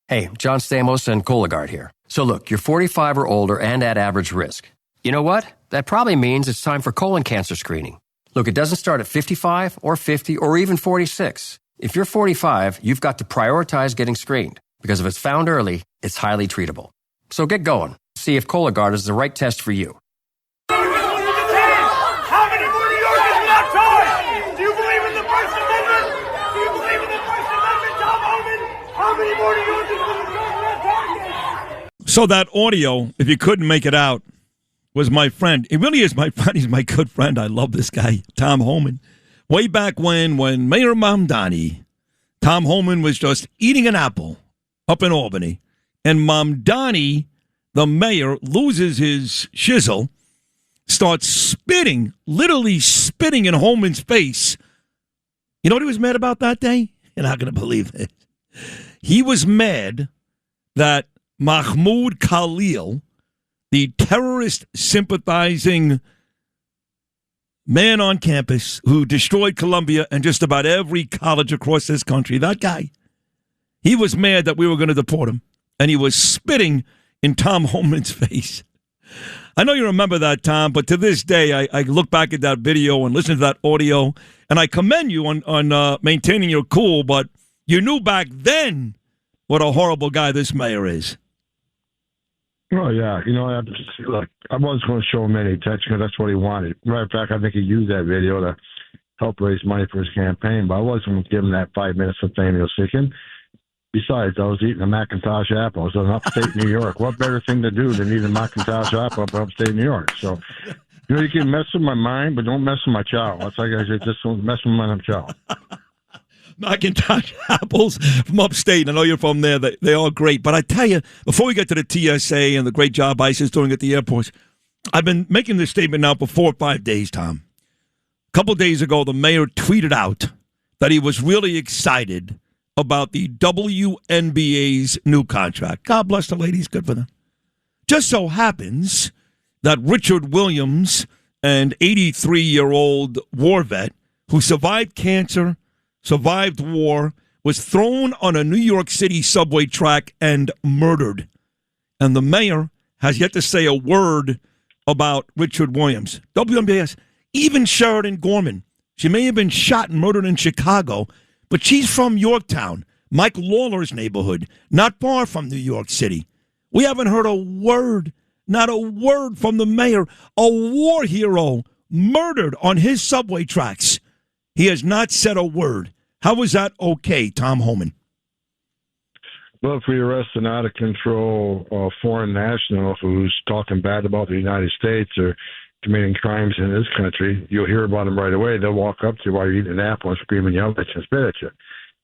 Hey, John Stamos and Cologuard here. So look, you're 45 or older and at average risk. You know what? That probably means it's time for colon cancer screening. Look, it doesn't start at 55 or 50 or even 46. If you're 45, you've got to prioritize getting screened because if it's found early, it's highly treatable. So get going. See if Cologuard is the right test for you. How many more New Yorkers are not charged? Do you believe in the First Amendment? Do you believe in the First Amendment, Tom Homan? How many more New Yorkers are not charged? So that audio, if you couldn't make it out, was my friend. He really is my friend. He's my good friend. I love this guy, Tom Homan. Way back when Mayor Mamdani, Tom Homan was just eating an apple up in Albany, and Mamdani, the mayor, loses his shizzle, starts spitting, literally spitting in Homan's face. You know what he was mad about that day? You're not going to believe it. He was mad that Mahmoud Khalil, the terrorist-sympathizing man on campus who destroyed Columbia and just about every college across this country, that guy, he was mad that we were going to deport him, and he was spitting in Tom Homan's face. I know you remember that, Tom, but to this day, I look back at that video and listen to that audio, and I commend you on maintaining your cool, but you knew back then what a horrible guy this mayor is. Oh, yeah. You know, look, I wasn't going to show him any attention because that's what he wanted. Matter of fact, I think he used that video to help raise money for his campaign, but I wasn't going to give him that 5 minutes of fame he was seeking. Besides, I was eating a Macintosh apple. I was in upstate New York. What better thing to do than eat a Macintosh apple up in upstate New York? So, you know, you can mess with my mind, but don't mess with my child. That's like I said, just don't mess with my child. Macintosh apples from upstate. I know you're from there. They are great. But I tell you, before we get to the TSA and the great job ICE is doing at the airports, I've been making this statement now for 4 or 5 days, Tom. A couple days ago, the mayor tweeted out that he was really excited about the WNBA's new contract. God bless the ladies. Good for them. Just so happens that Richard Williams, an 83-year-old war vet who survived cancer, survived war, was thrown on a New York City subway track and murdered. And the mayor has yet to say a word about Richard Williams. WNBA, even Sheridan Gorman. She may have been shot and murdered in Chicago, but she's from Yorktown, Mike Lawler's neighborhood, not far from New York City. We haven't heard a word, not a word from the mayor. A war hero murdered on his subway tracks. He has not said a word. How is that okay, Tom Homan? Well, if we arrest an out-of-control foreign national who's talking bad about the United States or committing crimes in this country, you'll hear about them right away. They'll walk up to you while you're eating an apple and scream and yell at you and spit at you,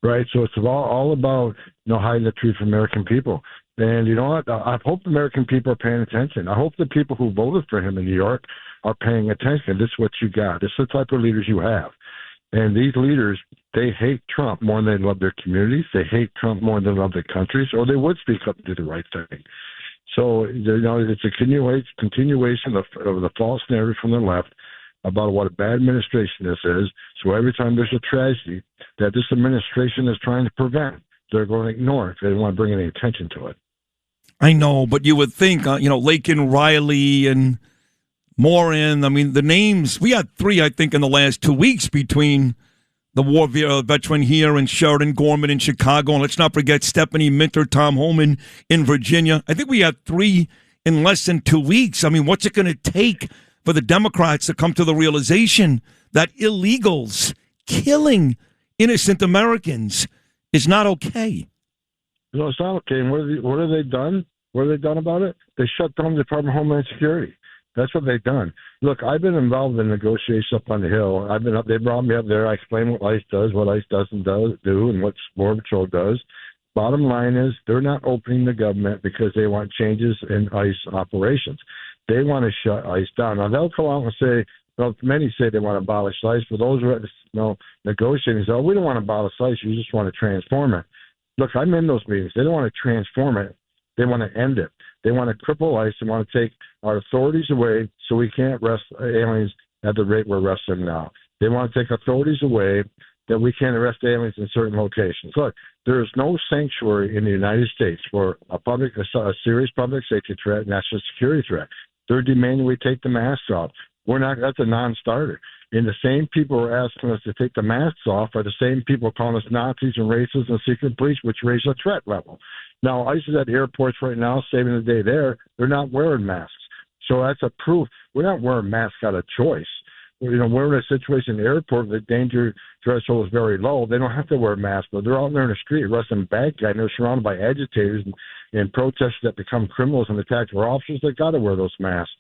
right? So it's all about, hiding the truth from American people. And you know what? I hope the American people are paying attention. I hope the people who voted for him in New York are paying attention. This is what you got. This is the type of leaders you have. And these leaders, they hate Trump more than they love their communities. They hate Trump more than they love their countries, or they would speak up and do the right thing. So, it's a continuation of the false narrative from the left about what a bad administration this is. So every time there's a tragedy that this administration is trying to prevent, they're going to ignore it. They don't want to bring any attention to it. I know, but you would think, Lakin Riley and Morin, the names, we had 3, I think, in the last 2 weeks between the war veteran here and Sheridan Gorman in Chicago. And let's not forget Stephanie Minter, Tom Homan in Virginia. I think we had 3 in less than 2 weeks. What's it going to take for the Democrats to come to the realization that illegals killing innocent Americans is not okay? No, it's not okay. And what have they done? What have they done about it? They shut down the Department of Homeland Security. That's what they've done. Look, I've been involved in negotiations up on the Hill. I've been up. They brought me up there. I explain what ICE does, what ICE doesn't do, and what Border Patrol does. Bottom line is they're not opening the government because they want changes in ICE operations. They want to shut ICE down. Now, they'll come out and say, many say they want to abolish ICE, but those who are negotiating say, we don't want to abolish ICE. You just want to transform it. Look, I'm in those meetings. They don't want to transform it. They want to end it. They want to cripple ICE and want to take our authorities away so we can't arrest aliens at the rate we're arresting them now. They want to take authorities away that we can't arrest aliens in certain locations. Look, there is no sanctuary in the United States for a serious public safety threat, national security threat. They're demanding we take the masks off. We're not. That's a non-starter. And the same people who are asking us to take the masks off are the same people calling us Nazis and racists and secret police, which raise the threat level. Now, ICE is at the airports right now, saving the day there. They're not wearing masks. So that's a proof. We're not wearing masks out of choice. You know, we're in a situation in the airport where the danger threshold is very low. They don't have to wear masks, but they're out there in the street arresting bad guys, and they're surrounded by agitators and protesters that become criminals and attack our officers. They've got to wear those masks.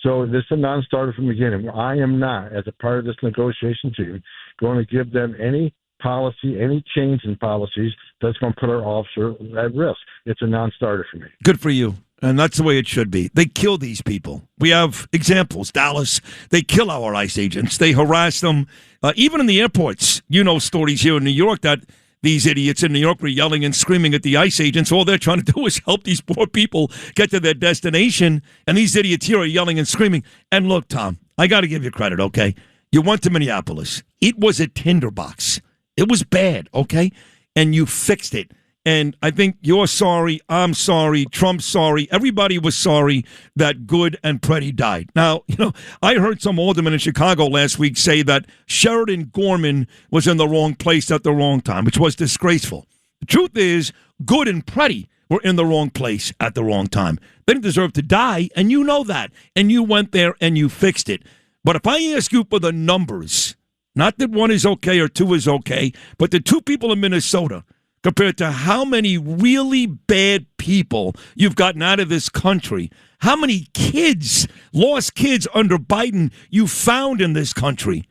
So this is a non-starter from the beginning. I am not, as a part of this negotiation team, going to give them any policy, any change in policies that's going to put our officer at risk. It's a non-starter for me. Good for you. And that's the way it should be. They kill these people. We have examples. Dallas, they kill our ICE agents. They harass them. Even in the airports, you know stories here in New York that these idiots in New York were yelling and screaming at the ICE agents. All they're trying to do is help these poor people get to their destination. And these idiots here are yelling and screaming. And look, Tom, I got to give you credit, okay? You went to Minneapolis. It was a tinderbox. It was bad, okay? And you fixed it. And I think you're sorry, I'm sorry, Trump's sorry. Everybody was sorry that Good and Preddy died. Now, you know, I heard some alderman in Chicago last week say that Sheridan Gorman was in the wrong place at the wrong time, which was disgraceful. The truth is, Good and Preddy were in the wrong place at the wrong time. They didn't deserve to die, and you know that. And you went there and you fixed it. But if I ask you for the numbers, not that one is okay or two is okay, but the two people in Minnesota, compared to how many really bad people you've gotten out of this country, how many kids, lost kids under Biden you found in this country.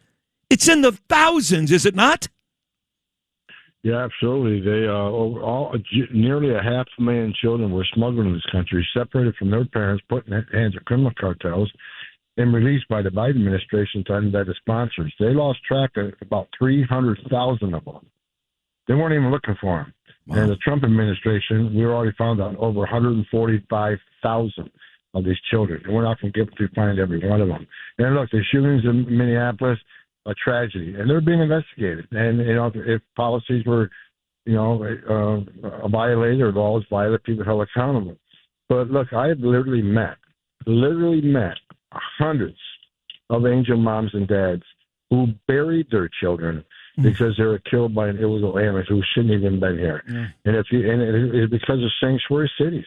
It's in the thousands, is it not? Yeah, absolutely. They nearly 500,000 children were smuggled in this country, separated from their parents, put in the hands of criminal cartels, and released by the Biden administration to unvetted sponsors. They lost track of about 300,000 of them. They weren't even looking for him. Wow. And the Trump administration, we already found out over 145,000 of these children. And we're not going to get to find every one of them. And look, the shootings in Minneapolis, a tragedy. And they're being investigated. And, you know, if policies were, you know, violated or laws violated, people held accountable. But look, I have literally met hundreds of angel moms and dads who buried their children because they were killed by an illegal alien who shouldn't even been here. Yeah. And it's because of sanctuary cities.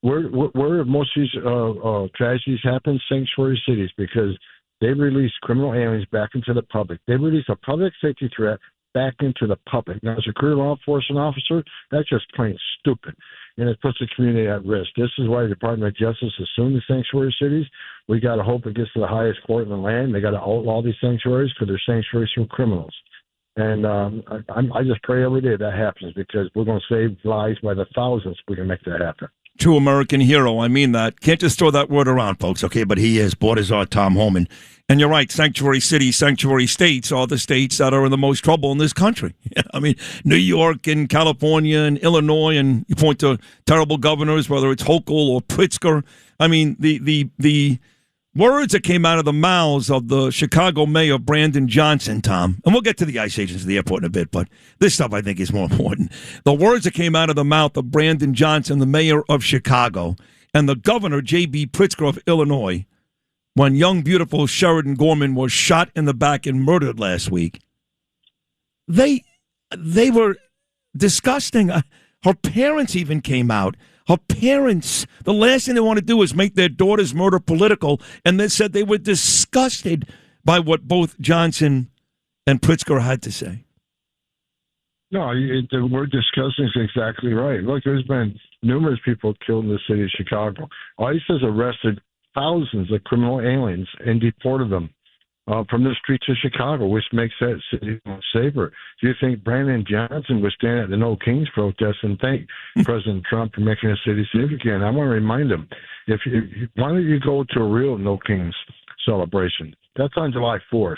Where most of these tragedies happen, sanctuary cities, because they release criminal aliens back into the public. They release a public safety threat back into the public. Now, as a career law enforcement officer, that's just plain stupid. And it puts the community at risk. This is why the Department of Justice is suing the sanctuary cities. We got to hope it gets to the highest court in the land. They got to outlaw these sanctuaries because they're sanctuaries from criminals. And I just pray every day that happens, because we're going to save lives by the thousands if we can make that happen. True American hero. I mean that. Can't just throw that word around, folks, okay? But he is. Board is Czar Tom Homan. And you're right, sanctuary cities, sanctuary states are the states that are in the most trouble in this country. I mean, New York and California and Illinois, and you point to terrible governors, whether it's Hochul or Pritzker. I mean, the words that came out of the mouths of the Chicago mayor, Brandon Johnson, Tom, and we'll get to the ICE agents at the airport in a bit, but this stuff I think is more important. The words that came out of the mouth of Brandon Johnson, the mayor of Chicago, and the governor, J.B. Pritzker of Illinois, when young, beautiful Sheridan Gorman was shot in the back and murdered last week, they were disgusting. Her parents even came out. Her parents, the last thing they want to do is make their daughter's murder political, and they said they were disgusted by what both Johnson and Pritzker had to say. No, the word disgusting is exactly right. Look, there's been numerous people killed in the city of Chicago. ICE has arrested thousands of criminal aliens and deported them from the streets of Chicago, which makes that city safer. Do you think Brandon Johnson was standing at the No Kings protest and thank President Trump for making the city safe again? I want to remind him, why don't you go to a real No Kings celebration? That's on July 4th.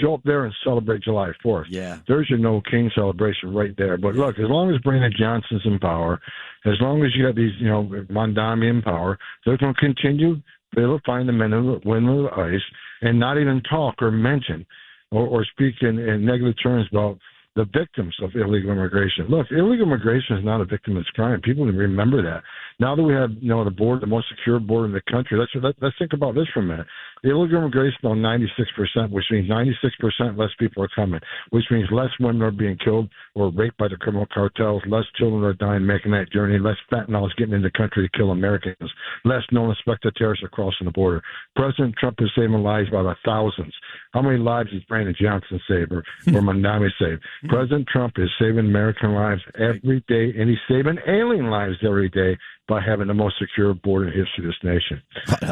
Show up there and celebrate July 4th. Yeah. There's your No King celebration right there. But look, as long as Brandon Johnson's in power, as long as you got these, Mondami in power, they're going to continue. They'll find the men and women of ICE and not even talk or mention or speak in negative terms about the victims of illegal immigration. Look, illegal immigration is not a victim of this crime. People need to remember that. Now that we have, the border, the most secure border in the country, let's think about this for a minute. Illegal immigration on 96%, which means 96% less people are coming, which means less women are being killed or raped by the criminal cartels, less children are dying making that journey, less fentanyl is getting in the country to kill Americans, less known suspected terrorists are crossing the border. President Trump is saving lives by the thousands. How many lives has Brandon Johnson saved or Mandami saved? President Trump is saving American lives every day, and he's saving alien lives every day by having the most secure border in the history of this nation.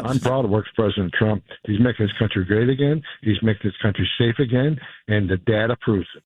I'm proud to work for President Trump. He's making this country great again. He's making this country safe again, and the data proves it.